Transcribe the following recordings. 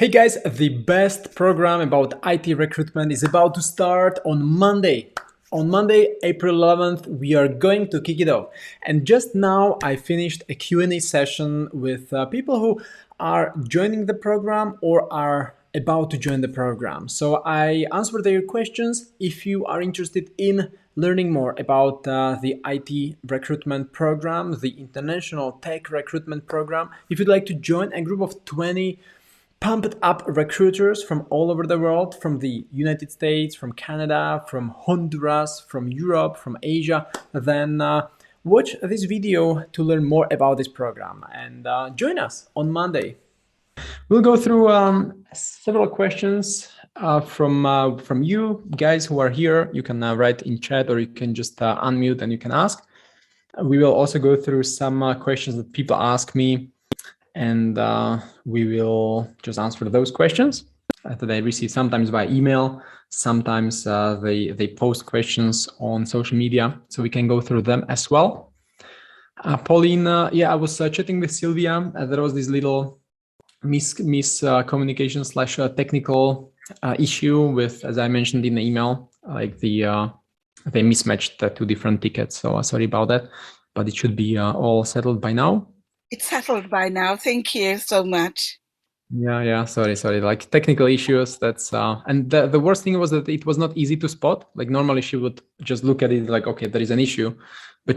Hey guys, the best program about IT recruitment is about to start on Monday. On Monday, April 11th, we are going to kick it off. And just now, I finished a Q&A session with people who are joining the program or are about to join the program. So I answered their questions. If you are interested in learning more about the IT recruitment program, the International Tech Recruitment Program, if you'd like to join a group of 20 pumped up recruiters from all over the world, from the United States, from Canada, from Honduras, from Europe, from Asia, then watch this video to learn more about this program and join us on Monday. We'll go through several questions from you guys who are here. You can write in chat or you can just unmute and you can ask. We will also go through some questions that people ask me, and we will just answer those questions that I receive sometimes by email. Sometimes they post questions on social media, so we can go through them as well. Pauline, yeah, I was chatting with Sylvia. There was this little miscommunication slash technical issue with, as I mentioned in the email, like they mismatched the two different tickets. So sorry about that, but it should be all settled by now. It's settled by now. Thank you so much. Yeah. Sorry. Like technical issues. That's and the worst thing was that it was not easy to spot. Like normally she would just look at it like, okay, there is an issue, but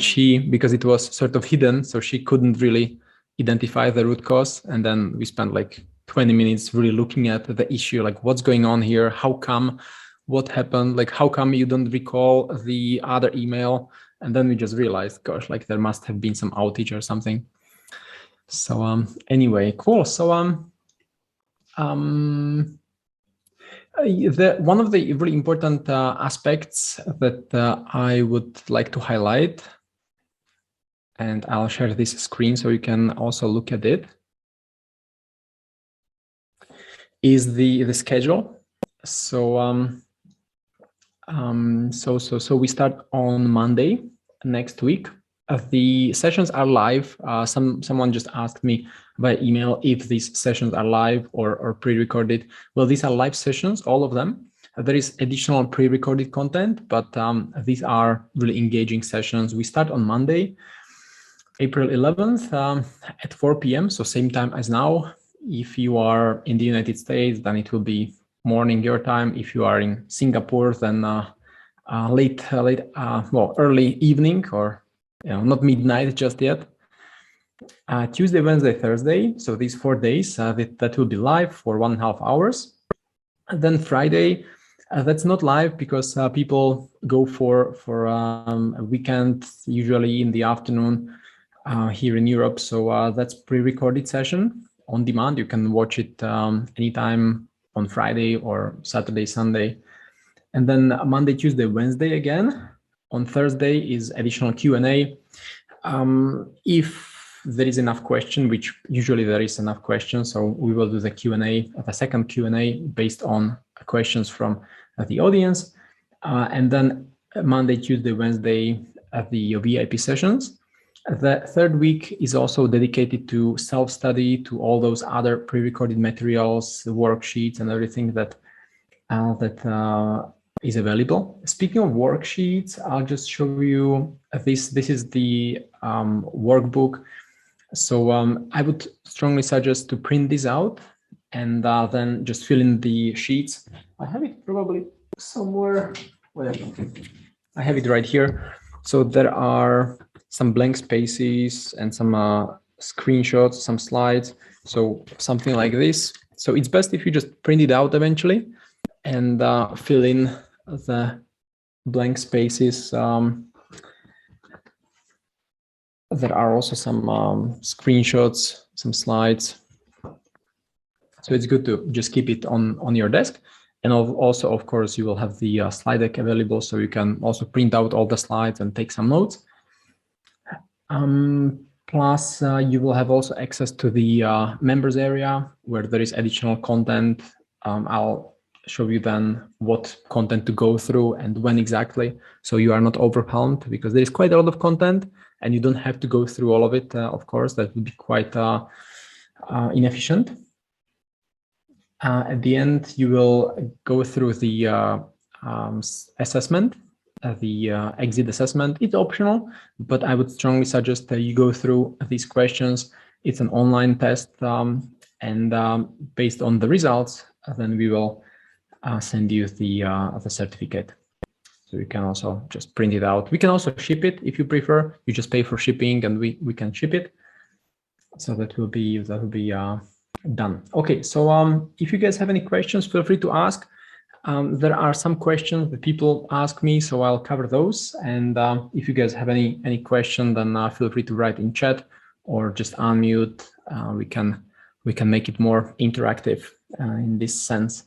because it was sort of hidden, so she couldn't really identify the root cause. And then we spent like 20 minutes really looking at the issue, like what's going on here, how come, what happened, like how come you don't recall the other email, and then we just realized, gosh, like there must have been some outage or something. So anyway, cool. So one of the really important aspects that I would like to highlight, and I'll share this screen so you can also look at it, is the schedule. So we start on Monday next week. The sessions are live. Someone just asked me by email if these sessions are live or pre-recorded. Well, these are live sessions, all of them. There is additional pre-recorded content, but these are really engaging sessions. We start on Monday, April 11th at 4 p.m. So same time as now. If you are in the United States, then it will be morning your time. If you are in Singapore, then early evening, or not midnight just yet. Tuesday, Wednesday, Thursday. So these 4 days that will be live for 1.5 hours. And then Friday, that's not live because people go for a weekend, usually in the afternoon here in Europe. So that's pre-recorded session on demand. You can watch it anytime on Friday or Saturday, Sunday. And then Monday, Tuesday, Wednesday again. On Thursday is additional Q&A. If there is enough question, which usually there is enough questions, so we will do the Q&A, the second Q&A based on questions from the audience. And then Monday, Tuesday, Wednesday at the VIP sessions. The third week is also dedicated to self-study, to all those other pre-recorded materials, the worksheets and everything that is available. Speaking of worksheets, I'll just show you this. This is the workbook. So I would strongly suggest to print this out and then just fill in the sheets. I have it probably somewhere. I have it right here. So there are some blank spaces and some screenshots, some slides. So something like this. So it's best if you just print it out eventually and fill in the blank spaces. There are also some screenshots, some slides. So it's good to just keep it on your desk. And also, of course, you will have the slide deck available, so you can also print out all the slides and take some notes. Plus, you will have also access to the members area where there is additional content. I'll show you then what content to go through and when exactly, so you are not overwhelmed, because there is quite a lot of content and you don't have to go through all of it. Of course, that would be quite inefficient. At the end, you will go through the assessment, the exit assessment. It's optional, but I would strongly suggest that you go through these questions. It's an online test, and based on the results, then we will send you the certificate. So you can also just print it out. We can also ship it if you prefer. You just pay for shipping, and we can ship it. So that will be done. Okay, so if you guys have any questions, feel free to ask. There are some questions that people ask me, so I'll cover those. And if you guys have any question, then feel free to write in chat or just unmute. We can make it more interactive in this sense.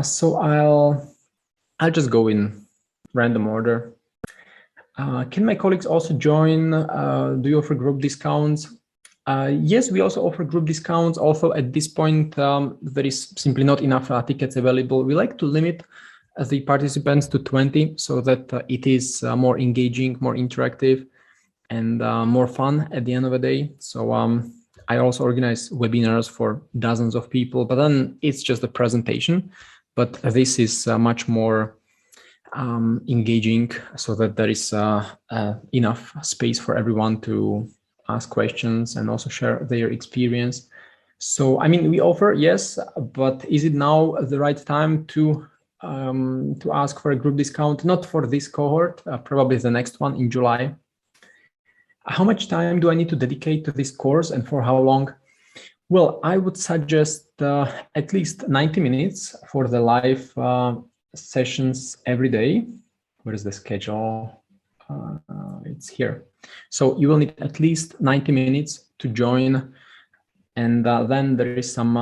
So I'll just go in random order. Can my colleagues also join? Do you offer group discounts? Yes, we also offer group discounts. Also, at this point, there is simply not enough tickets available. We like to limit the participants to 20 so that it is more engaging, more interactive, and more fun at the end of the day. So I also organize webinars for dozens of people, but then it's just a presentation. But this is much more engaging, so that there is enough space for everyone to ask questions and also share their experience. So, I mean, we offer, yes, but is it now the right time to ask for a group discount? Not for this cohort, probably the next one in July. How much time do I need to dedicate to this course and for how long? Well, I would suggest at least 90 minutes for the live sessions every day. Where is the schedule? It's here. So you will need at least 90 minutes to join, and then there is some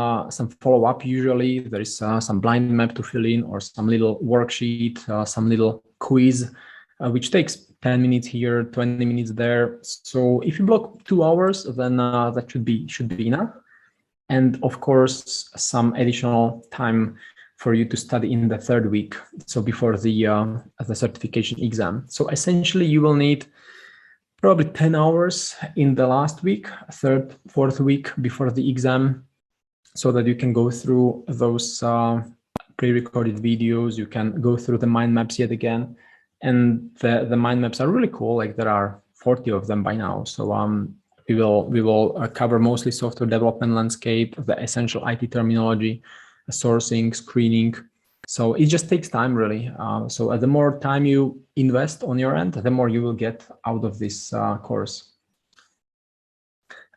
follow-up. Usually there is some blind map to fill in, or some little worksheet, some little quiz, which takes 10 minutes here, 20 minutes there. So if you block 2 hours, then that should be enough. And of course, some additional time for you to study in the third week, so before the certification exam. So essentially, you will need probably 10 hours in the last week, third, fourth week before the exam, so that you can go through those pre-recorded videos. You can go through the mind maps yet again, and the mind maps are really cool. Like, there are 40 of them by now. So we will cover mostly software development landscape, the essential IT terminology, sourcing, screening. So it just takes time, really. So the more time you invest on your end, the more you will get out of this course.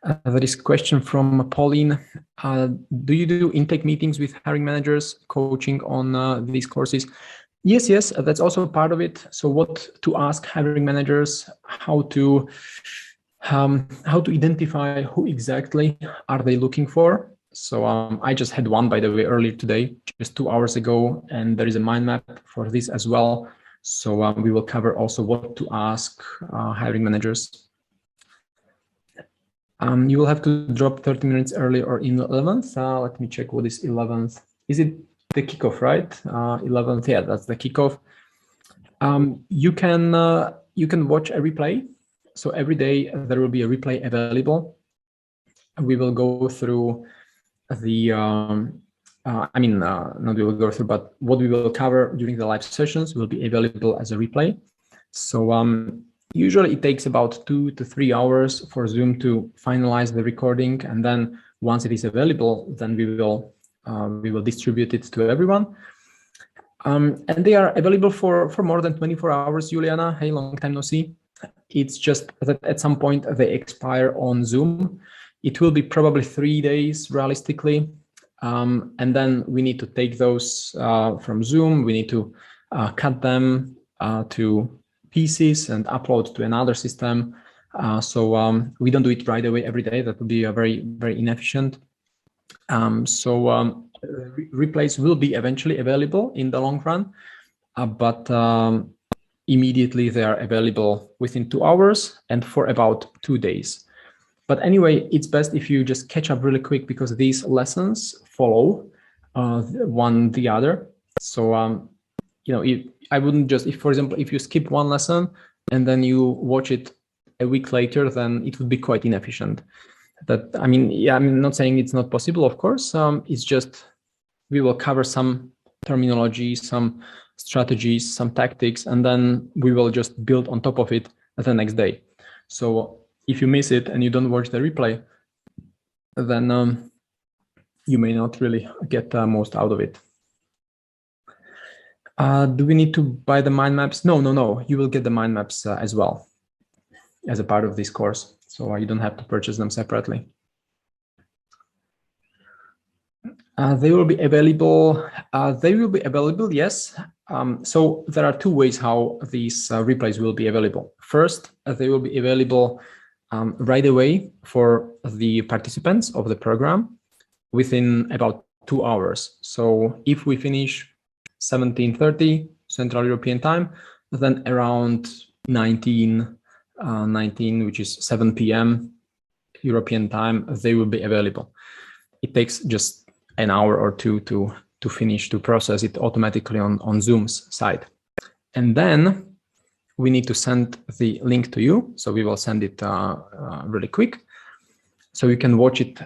There is a question from Pauline. Do you do intake meetings with hiring managers, coaching on these courses? Yes, that's also part of it. So what to ask hiring managers, how to identify who exactly are they looking for. So I just had one, by the way, earlier today, just 2 hours ago, and there is a mind map for this as well. So we will cover also what to ask hiring managers. You will have to drop 30 minutes early or in the 11th. Let me check what is 11th. Is it the kickoff, right? 11th, yeah, that's the kickoff. You can watch a replay. So every day there will be a replay available. We will go through the not we will go through, but what we will cover during the live sessions will be available as a replay. So usually it takes about 2 to 3 hours for Zoom to finalize the recording, and then once it is available, then we will distribute it to everyone. And they are available for more than 24 hours. Juliana, hey, long time no see. It's just that at some point they expire on Zoom. It will be probably 3 days realistically. And then we need to take those from Zoom. We need to cut them to pieces and upload to another system. So we don't do it right away every day. That would be very, very inefficient. Replays will be eventually available in the long run, but immediately they are available within 2 hours and for about 2 days. But anyway, it's best if you just catch up really quick, because these lessons follow one the other. So I wouldn't just, for example, if you skip one lesson and then you watch it a week later, then it would be quite inefficient. That, I mean, yeah, I'm not saying it's not possible, of course. It's just we will cover some terminology, some strategies, some tactics, and then we will just build on top of it the next day. So if you miss it and you don't watch the replay, then you may not really get most out of it. Do we need to buy the mind maps? No. You will get the mind maps as well as a part of this course. So you don't have to purchase them separately. They will be available. Yes. So there are two ways how these replays will be available. First, they will be available right away for the participants of the program within about 2 hours. So if we finish 17:30 Central European time, then around 19, which is 7 p.m. European time, they will be available. It takes just an hour or two to finish, to process it automatically on Zoom's side. And then we need to send the link to you. So we will send it really quick. So you can watch it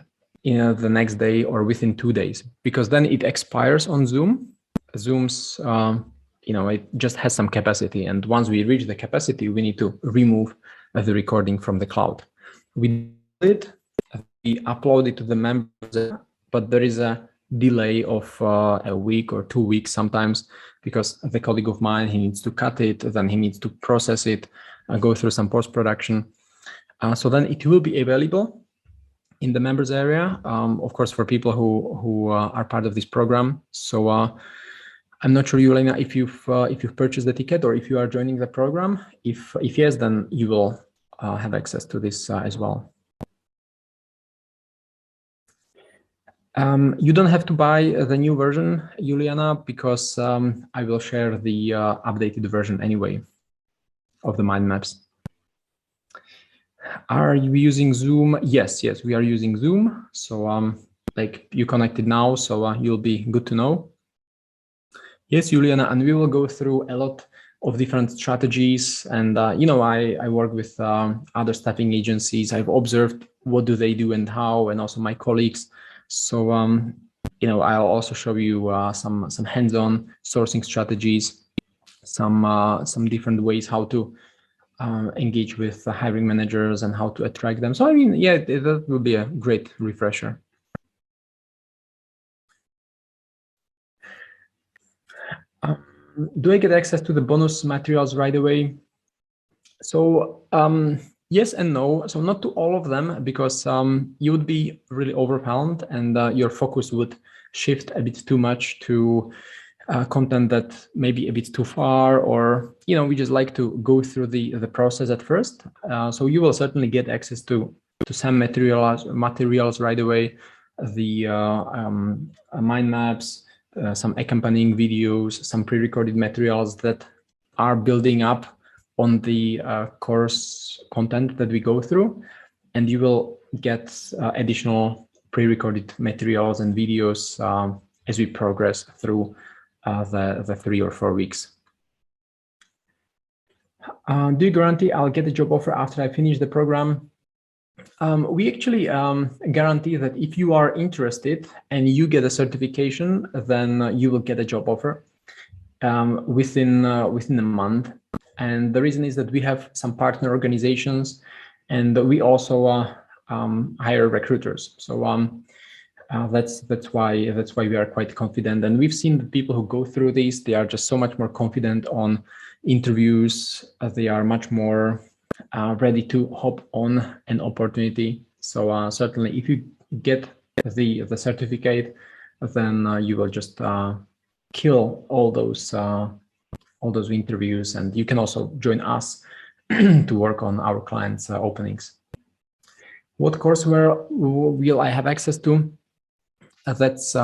the next day or within 2 days, because then it expires on Zoom. Zoom's, it just has some capacity. And once we reach the capacity, we need to remove the recording from the cloud. We did, we upload it to the members, but there is a delay of a week or 2 weeks sometimes, because the colleague of mine, he needs to cut it, then he needs to process it, go through some post-production. So then it will be available in the members area, of course, for people who are part of this program. So I'm not sure, Yelena, if you've purchased the ticket or if you are joining the program. If yes, then you will have access to this as well. You don't have to buy the new version, Juliana, because I will share the updated version anyway of the mind maps. Are you using Zoom? Yes, we are using Zoom. So like you connected now, so you'll be good to know. Yes, Juliana, and we will go through a lot of different strategies. And I work with other staffing agencies. I've observed what do they do and how, and also my colleagues. So, I'll also show you some hands-on sourcing strategies, some different ways how to engage with the hiring managers and how to attract them. So, I mean, yeah, that will be a great refresher. Do I get access to the bonus materials right away? So, yes and no. So not to all of them, because you would be really overwhelmed and your focus would shift a bit too much to content that may be a bit too far, or we just like to go through the process at first. So you will certainly get access to some materials right away, the mind maps, some accompanying videos, some pre-recorded materials that are building up on the course content that we go through, and you will get additional pre-recorded materials and videos as we progress through the 3 or 4 weeks. Do you guarantee I'll get a job offer after I finish the program? We actually guarantee that if you are interested and you get a certification, then you will get a job offer within a month. And the reason is that we have some partner organizations, and we also hire recruiters. So that's why we are quite confident. And we've seen the people who go through these, they are just so much more confident on interviews. They are much more ready to hop on an opportunity. So certainly, if you get the certificate, then you will just kill all those interviews, and you can also join us to work on our clients' openings. What courseware will I have access to? That's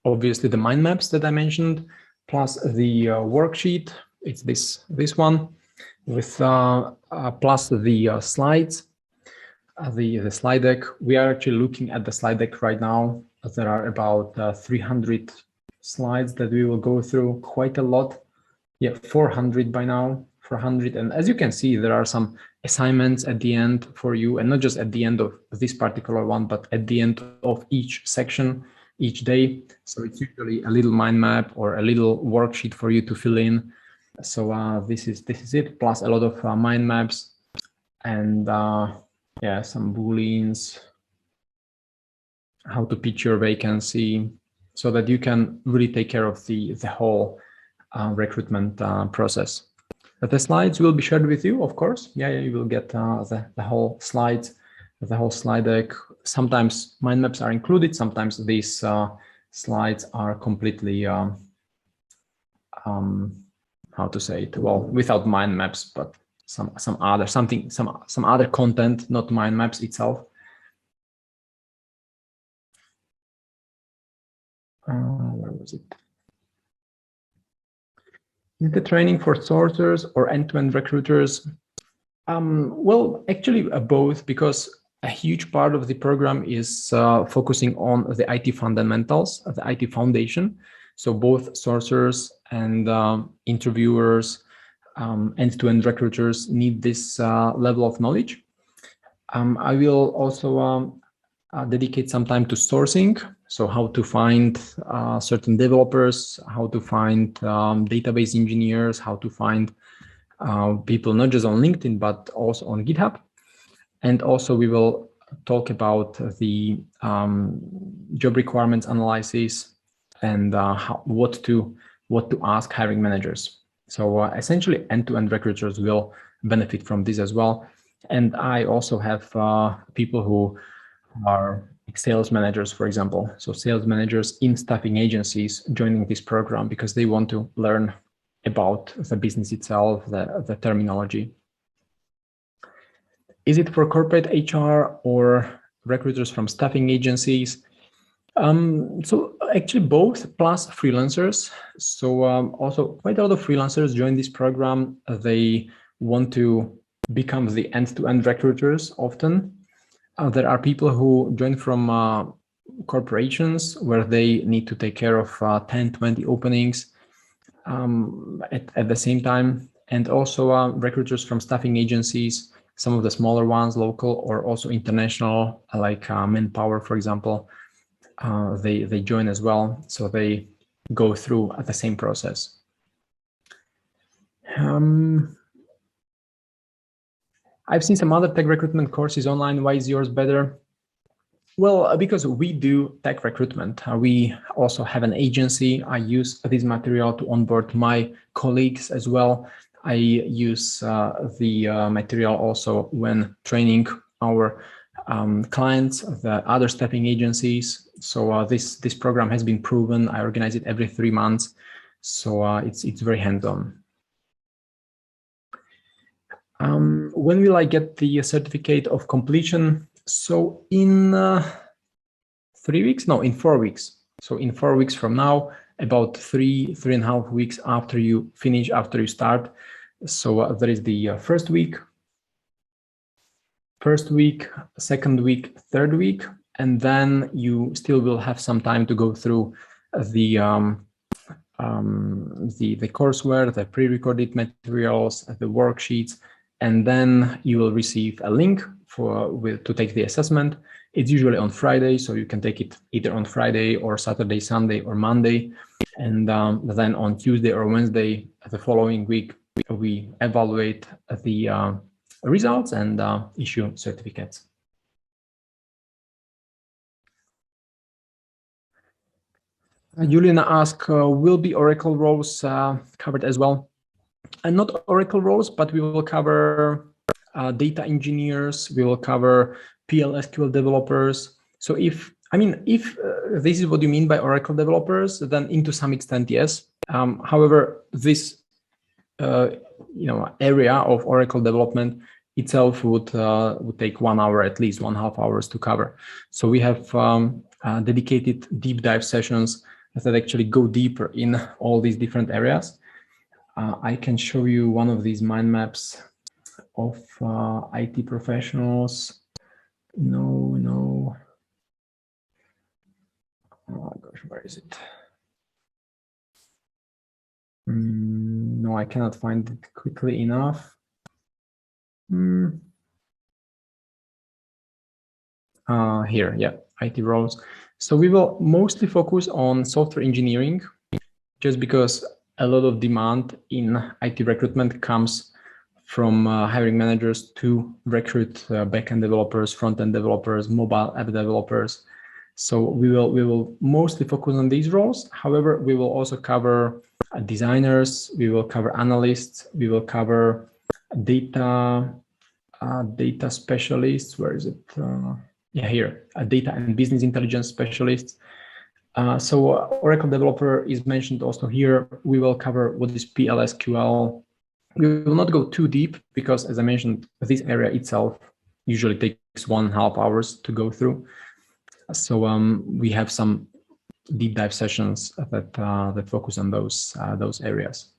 obviously the mind maps that I mentioned, plus the worksheet. It's this one, with plus the slides, the slide deck. We are actually looking at the slide deck right now. There are about 300 slides that we will go through, quite a lot. Yeah, 400 by now, 400. And as you can see, there are some assignments at the end for you, and not just at the end of this particular one, but at the end of each section, each day. So it's usually a little mind map or a little worksheet for you to fill in. So this is it, plus a lot of mind maps and yeah, some booleans, how to pitch your vacancy, so that you can really take care of the whole recruitment process. But the slides will be shared with you, of course. Yeah, you will get the whole slides, the whole slide deck. Sometimes mind maps are included. Sometimes these slides are completely, how to say it? Well, without mind maps, but some other content, not mind maps itself. Where was it? Is the training for sourcers or end-to-end recruiters? Well, actually both, because a huge part of the program is focusing on the IT fundamentals, the IT foundation. So both sourcers and interviewers, end-to-end recruiters need this level of knowledge. I will also dedicate some time to sourcing. So how to find certain developers, how to find database engineers, how to find people not just on LinkedIn, but also on GitHub. And also we will talk about the job requirements analysis and what to ask hiring managers. So essentially end-to-end recruiters will benefit from this as well. And I also have people who are sales managers, for example. So sales managers in staffing agencies joining this program because they want to learn about the business itself, the terminology. Is it for corporate HR or recruiters from staffing agencies? So actually both, plus freelancers. So also quite a lot of freelancers join this program. They want to become the end-to-end recruiters often. There are people who join from corporations where they need to take care of 10, 20 openings at the same time. And also recruiters from staffing agencies, some of the smaller ones, local or also international, like Manpower, for example, they join as well. So they go through the same process. I've seen some other tech recruitment courses online. Why is yours better? Well, because we do tech recruitment. We also have an agency. I use this material to onboard my colleagues as well. I use the material also when training our clients, the other staffing agencies. So this program has been proven. I organize it every 3 months. So it's very hands-on. When will I get the certificate of completion? So in 3 weeks? No, in 4 weeks. So in 4 weeks from now, about 3.5 weeks after you finish, after you start. So there is the first week, second week, third week, and then you still will have some time to go through the courseware, the pre-recorded materials, the worksheets, and then you will receive a link to take the assessment. It's usually on Friday, so you can take it either on Friday or Saturday, Sunday, or Monday. And then on Tuesday or Wednesday, the following week, we evaluate the results and issue certificates. Juliana asked, will be Oracle roles covered as well? And not Oracle roles, but we will cover data engineers, we will cover PL/SQL developers. So if this is what you mean by Oracle developers, then into some extent, yes. However, this area of Oracle development itself would take 1 hour, at least 1.5 hours to cover. So we have dedicated deep dive sessions that actually go deeper in all these different areas. I can show you one of these mind maps of IT professionals. No. Oh gosh, where is it? No, I cannot find it quickly enough. Here, yeah, IT roles. So we will mostly focus on software engineering, just because a lot of demand in IT recruitment comes from hiring managers to recruit backend developers, front-end developers, mobile app developers. So we will mostly focus on these roles. However, we will also cover designers, we will cover analysts, we will cover data specialists. Where is it? Yeah, here, data and business intelligence specialists. So Oracle developer is mentioned also here. We will cover what is PLSQL. We will not go too deep because, as I mentioned, this area itself usually takes 1.5 hours to go through. So we have some deep dive sessions that focus on those areas.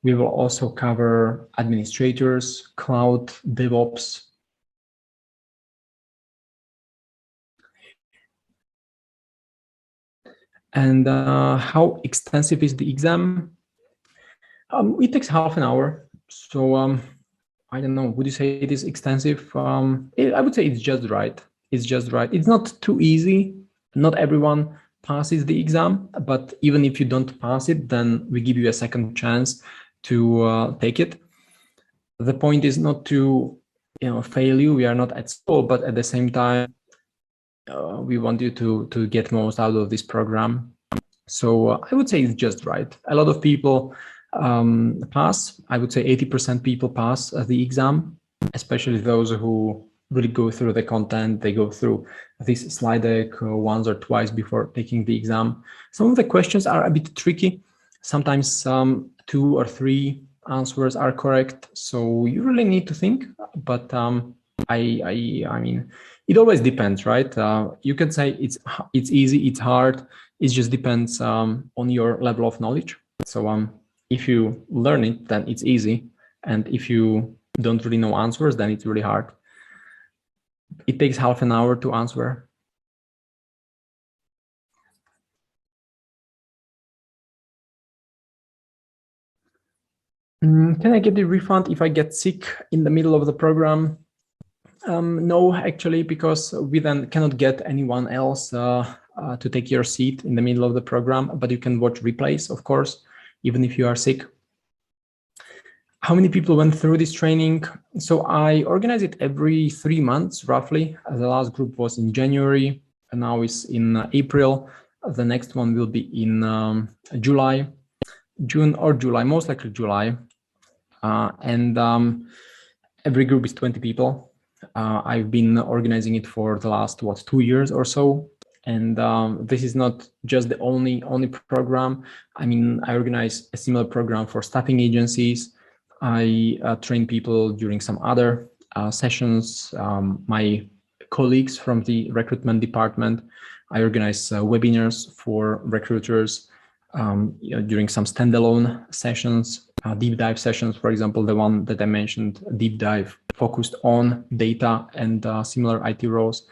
We will also cover administrators, cloud, DevOps. And how extensive is the exam? It takes half an hour. So I don't know, would you say it is extensive? I would say it's just right. It's just right. It's not too easy. Not everyone passes the exam, but even if you don't pass it, then we give you a second chance to take it. The point is not to fail you. We are not at school, but at the same time, we want you to get most out of this program. So I would say it's just right. A lot of people pass. I would say 80% people pass the exam, especially those who really go through the content. They go through this slide deck once or twice before taking the exam. Some of the questions are a bit tricky. Sometimes 2 or 3 answers are correct. So you really need to think. But I mean, it always depends, right? You can say it's easy, it's hard. It just depends on your level of knowledge. So if you learn it, then it's easy. And if you don't really know answers, then it's really hard. It takes half an hour to answer. Can I get the refund if I get sick in the middle of the program? No, actually, because we then cannot get anyone else to take your seat in the middle of the program, but you can watch replays, of course, even if you are sick. How many people went through this training? So I organize it every 3 months, roughly. The last group was in January, and now it's in April. The next one will be in June or July, most likely July. And every group is 20 people. I've been organizing it for the last 2 years or so, and this is not just the only program. I mean, I organize a similar program for staffing agencies. I train people during some other sessions. My colleagues from the recruitment department, I organize webinars for recruiters during some standalone sessions, deep dive sessions. For example, the one that I mentioned, deep dive, focused on data and similar IT roles.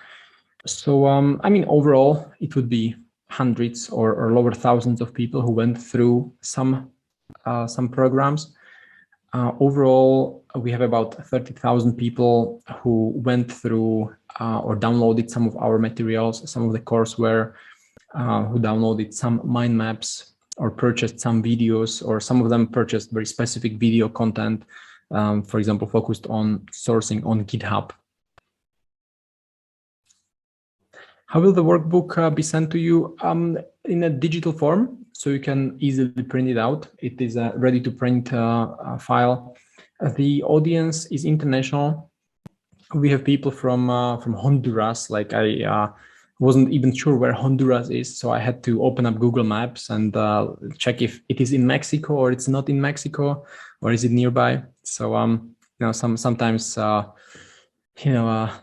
So, I mean, overall, it would be hundreds or lower thousands of people who went through some programs. Overall, we have about 30,000 people who went through or downloaded some of our materials, some of the courseware, who downloaded some mind maps or purchased some videos, or some of them purchased very specific video content, for example, focused on sourcing on GitHub. How will the workbook be sent to you? In a digital form, so you can easily print it out. It is a ready to print file. The audience is international. We have people from Honduras. Like I wasn't even sure where Honduras is, so I had to open up Google Maps and check if it is in Mexico or it's not in Mexico, or is it nearby. So sometimes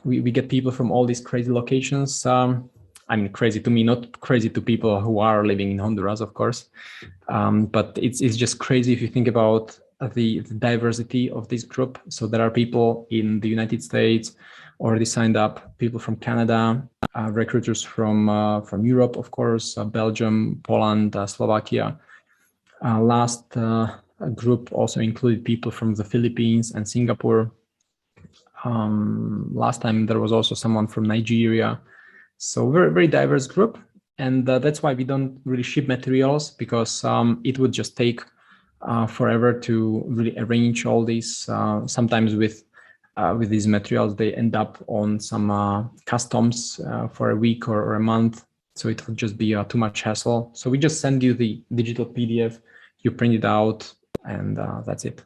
we get people from all these crazy locations. I mean, crazy to me, not crazy to people who are living in Honduras, of course. But it's just crazy if you think about the diversity of this group. So there are people in the United States already signed up, people from Canada, recruiters from Europe, of course, Belgium, Poland, Slovakia. Last group also included people from the Philippines and Singapore. Last time there was also someone from Nigeria. So very, very diverse group. And that's why we don't really ship materials, because it would just take forever to really arrange all these. Sometimes with these materials, they end up on some customs for a week or a month. So it would just be too much hassle. So we just send you the digital PDF, you print it out, and that's it.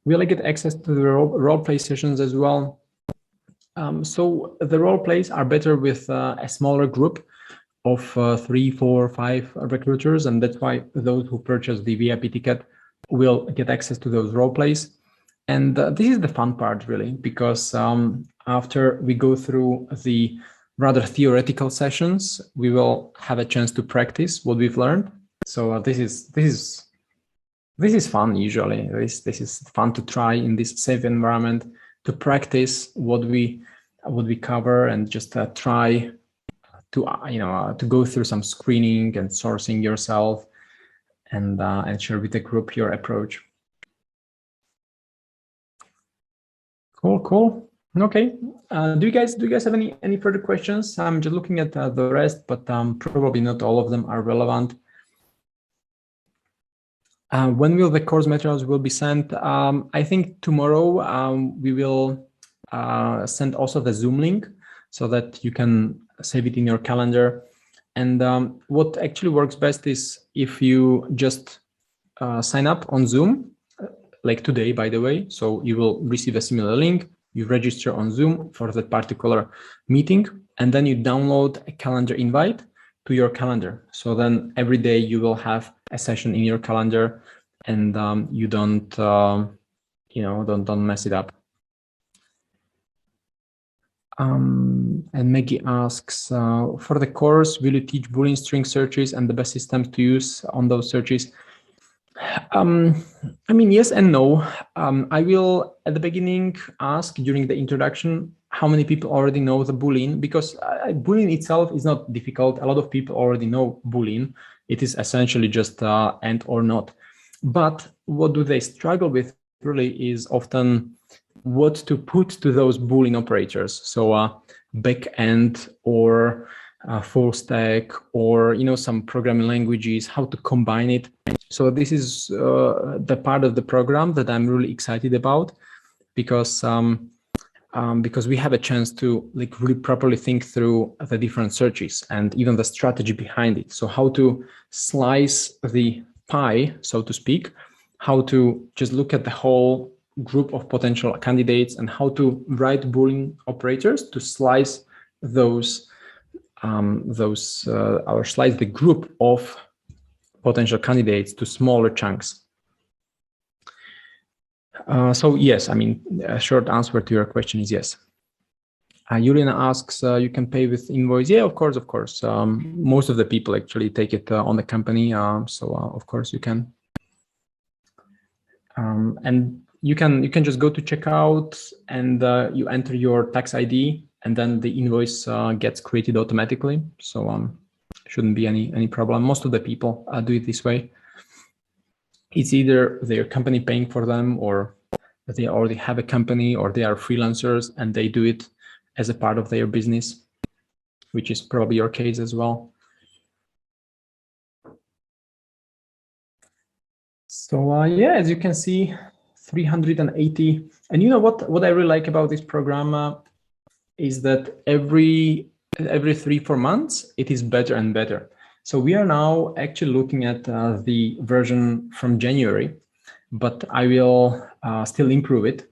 Will I get access to the role play sessions as well? So the role plays are better with a smaller group of 3, 4, 5 recruiters, and that's why those who purchase the VIP ticket will get access to those role plays. And this is the fun part, really, because after we go through the rather theoretical sessions, we will have a chance to practice what we've learned. So this is fun. Usually, this is fun to try in this safe environment, to practice what we cover, and just try to to go through some screening and sourcing yourself, and share with the group your approach. Cool. Okay. Do you guys have any further questions? I'm just looking at the rest, but probably not all of them are relevant. When will the course materials will be sent? I think tomorrow we will send also the Zoom link, so that you can save it in your calendar. And what actually works best is if you just sign up on Zoom, like today, by the way. So you will receive a similar link, you register on Zoom for that particular meeting, and then you download a calendar invite to your calendar. So then every day you will have a session in your calendar, and you don't don't mess it up. And Maggie asks, for the course, will you teach Boolean string searches and the best systems to use on those searches? I mean, yes and no. I will, at the beginning, ask during the introduction how many people already know the Boolean, because Boolean itself is not difficult. A lot of people already know Boolean. It is essentially just and or not. But what do they struggle with really is often what to put to those Boolean operators. So back end or full stack, or some programming languages, how to combine it. So this is the part of the program that I'm really excited about, because we have a chance to really properly think through the different searches and even the strategy behind it. So how to slice the pie, so to speak, how to just look at the whole group of potential candidates, and how to write Boolean operators to slice those or slice the group of potential candidates to smaller chunks. So yes, I mean, a short answer to your question is yes. Juliana asks, you can pay with invoice? Yeah, of course. Most of the people actually take it on the company, so of course you can. And you can just go to checkout, and you enter your tax ID, and then the invoice gets created automatically. So shouldn't be any problem. Most of the people do it this way. It's either their company paying for them, or they already have a company, or they are freelancers and they do it as a part of their business, which is probably your case as well. So yeah, as you can see, 380. And you know what I really like about this program is that every 3-4 months it is better and better. So we are now actually looking at the version from January, but I will still improve it.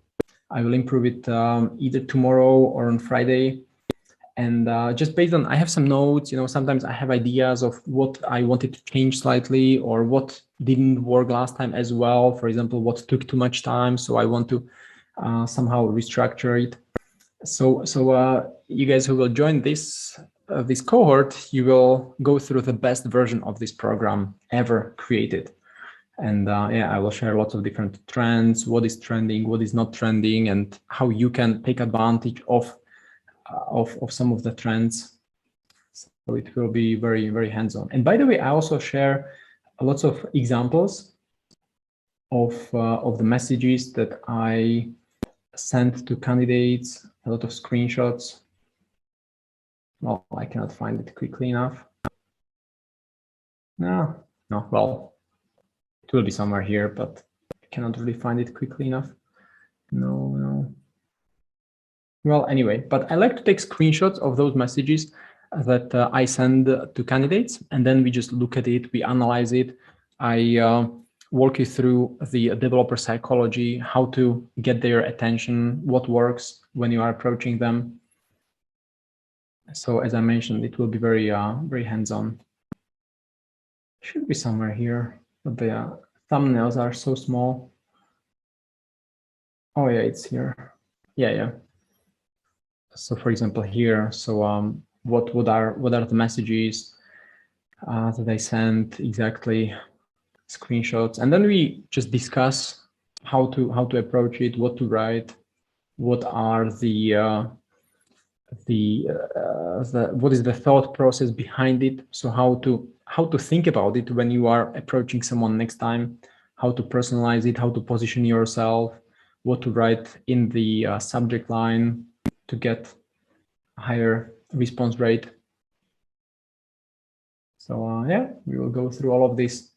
I will improve it either tomorrow or on Friday. And just based on, I have some notes, sometimes I have ideas of what I wanted to change slightly, or what didn't work last time as well. For example, what took too much time. So I want to somehow restructure it. So you guys who will join this cohort, you will go through the best version of this program ever created. And yeah, I will share lots of different trends, what is trending, what is not trending, and how you can take advantage of some of the trends. So it will be very, very hands-on. And by the way, I also share lots of examples of the messages that I sent to candidates, a lot of screenshots. Well, I cannot find it quickly enough. No, well, it will be somewhere here, but I cannot really find it quickly enough. No. Well, anyway, but I like to take screenshots of those messages that I send to candidates, and then we just look at it, we analyze it. I walk you through the developer psychology, how to get their attention, what works when you are approaching them. So as I mentioned, it will be very, very hands-on. Should be somewhere here, but the thumbnails are so small. Oh yeah, it's here. Yeah. So for example here, so what are the messages that I sent exactly, screenshots, and then we just discuss how to approach it, what to write, what are what is the thought process behind it. So how to think about it when you are approaching someone next time, how to personalize it, how to position yourself, what to write in the subject line to get a higher response rate. So yeah, we will go through all of this.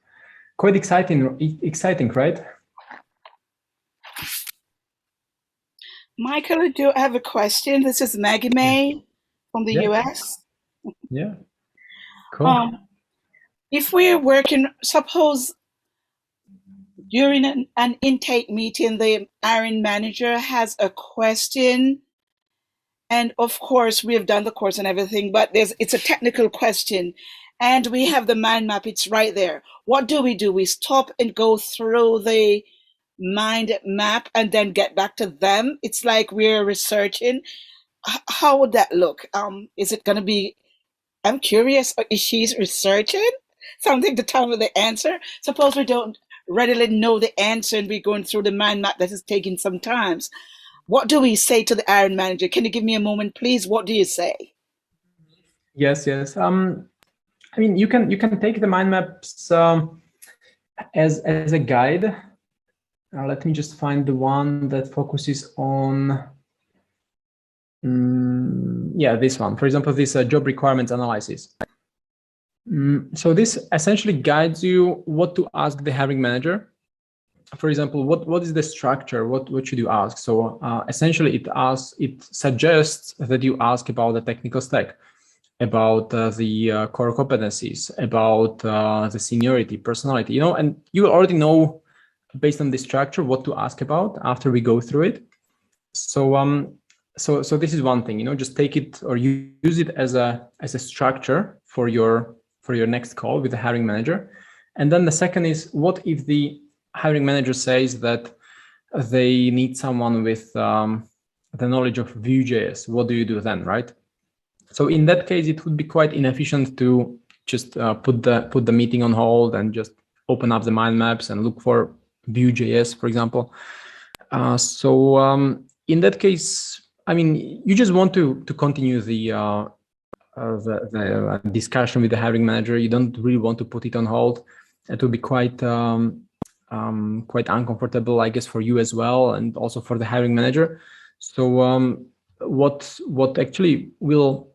Quite exciting, right? Michael, I do have a question. This is Maggie May from the US. Yeah. Cool. If we're working, suppose during an intake meeting, the hiring manager has a question. And of course, we have done the course and everything, but it's a technical question. And we have the mind map, it's right there. What do? We stop and go through the mind map and then get back to them. It's like we're researching. How would that look? Is it going to be, I'm curious, is she researching something to tell me the answer? Suppose we don't readily know the answer and we're going through the mind map that is taking some time. What do we say to the hiring manager? Can you give me a moment, please? What do you say? Yes. I mean, you can take the mind maps as a guide. Let me just find the one that focuses on. Yeah, this one. For example, this job requirements analysis. So this essentially guides you what to ask the hiring manager. For example, what is the structure? What should you ask? So essentially, it suggests that you ask about the technical stack, about the core competencies, about the seniority, personality, and you already know based on the structure what to ask about after we go through it. So so this is one thing, just take it or use it as a structure for your next call with the hiring manager. And then the second is, what if the hiring manager says that they need someone with the knowledge of Vue.js? What do you do then, right? So in that case, it would be quite inefficient to just put the meeting on hold and just open up the mind maps and look for Vue.js, for example. So in that case, I mean, you just want to continue the discussion with the hiring manager. You don't really want to put it on hold. It will be quite uncomfortable, I guess, for you as well, and also for the hiring manager. So what actually will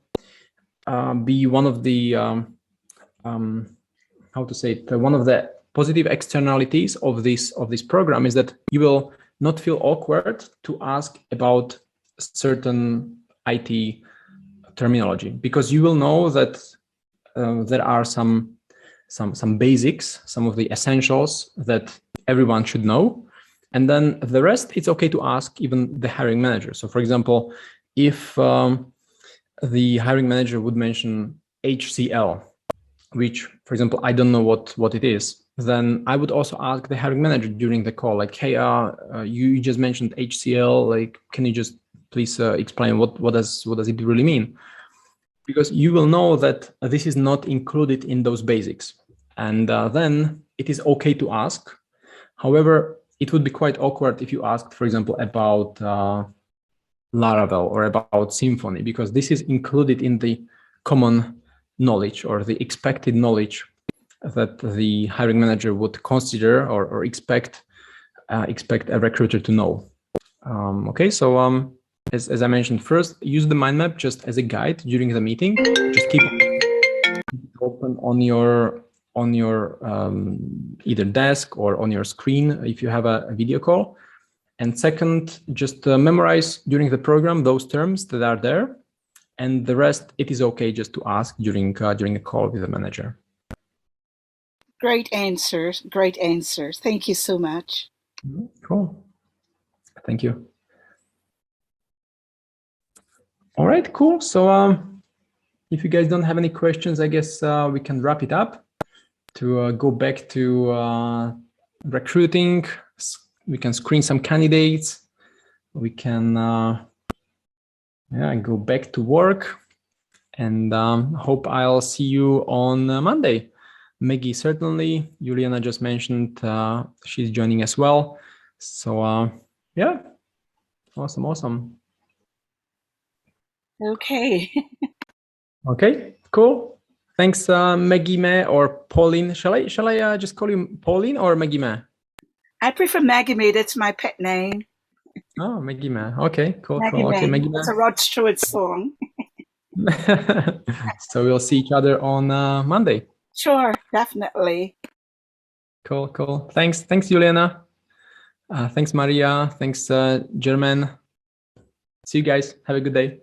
be one of the how to say it, one of the positive externalities of this program is that you will not feel awkward to ask about certain IT terminology, because you will know that there are some basics, some of the essentials that everyone should know, and then the rest it's okay to ask even the hiring manager. So for example, if the hiring manager would mention HCL, which, for example, I don't know what it is, then I would also ask the hiring manager during the call, like, hey, you just mentioned HCL, like, can you just please explain what does it really mean? Because you will know that this is not included in those basics, and then it is okay to ask. However, it would be quite awkward if you asked, for example, about Laravel or about Symfony, because this is included in the common knowledge or the expected knowledge that the hiring manager would consider or expect a recruiter to know. Okay, so as I mentioned, first use the mind map just as a guide during the meeting. Just keep it open on your either desk or on your screen if you have a video call. And second, just memorize during the program those terms that are there, and the rest it is okay just to ask during a call with the manager. Great answers. Great answers. Thank you so much. Cool. Thank you. All right, cool. So if you guys don't have any questions, I guess we can wrap it up. To go back to recruiting, we can screen some candidates. We can go back to work, and hope I'll see you on Monday. Maggie, certainly. Juliana just mentioned she's joining as well. So yeah, awesome. Okay. Okay, cool. Thanks, Maggie Mae or Pauline. Shall I just call you Pauline or Maggie Mae? I prefer Maggie Mae. That's my pet name. Oh, Maggie Mae. Okay, cool. Maggie Okay, Maggie Mae. It's a Rod Stewart song. So we'll see each other on Monday. Sure, definitely. Cool. Thanks, Juliana. Thanks, Maria. Thanks, German. See you guys. Have a good day.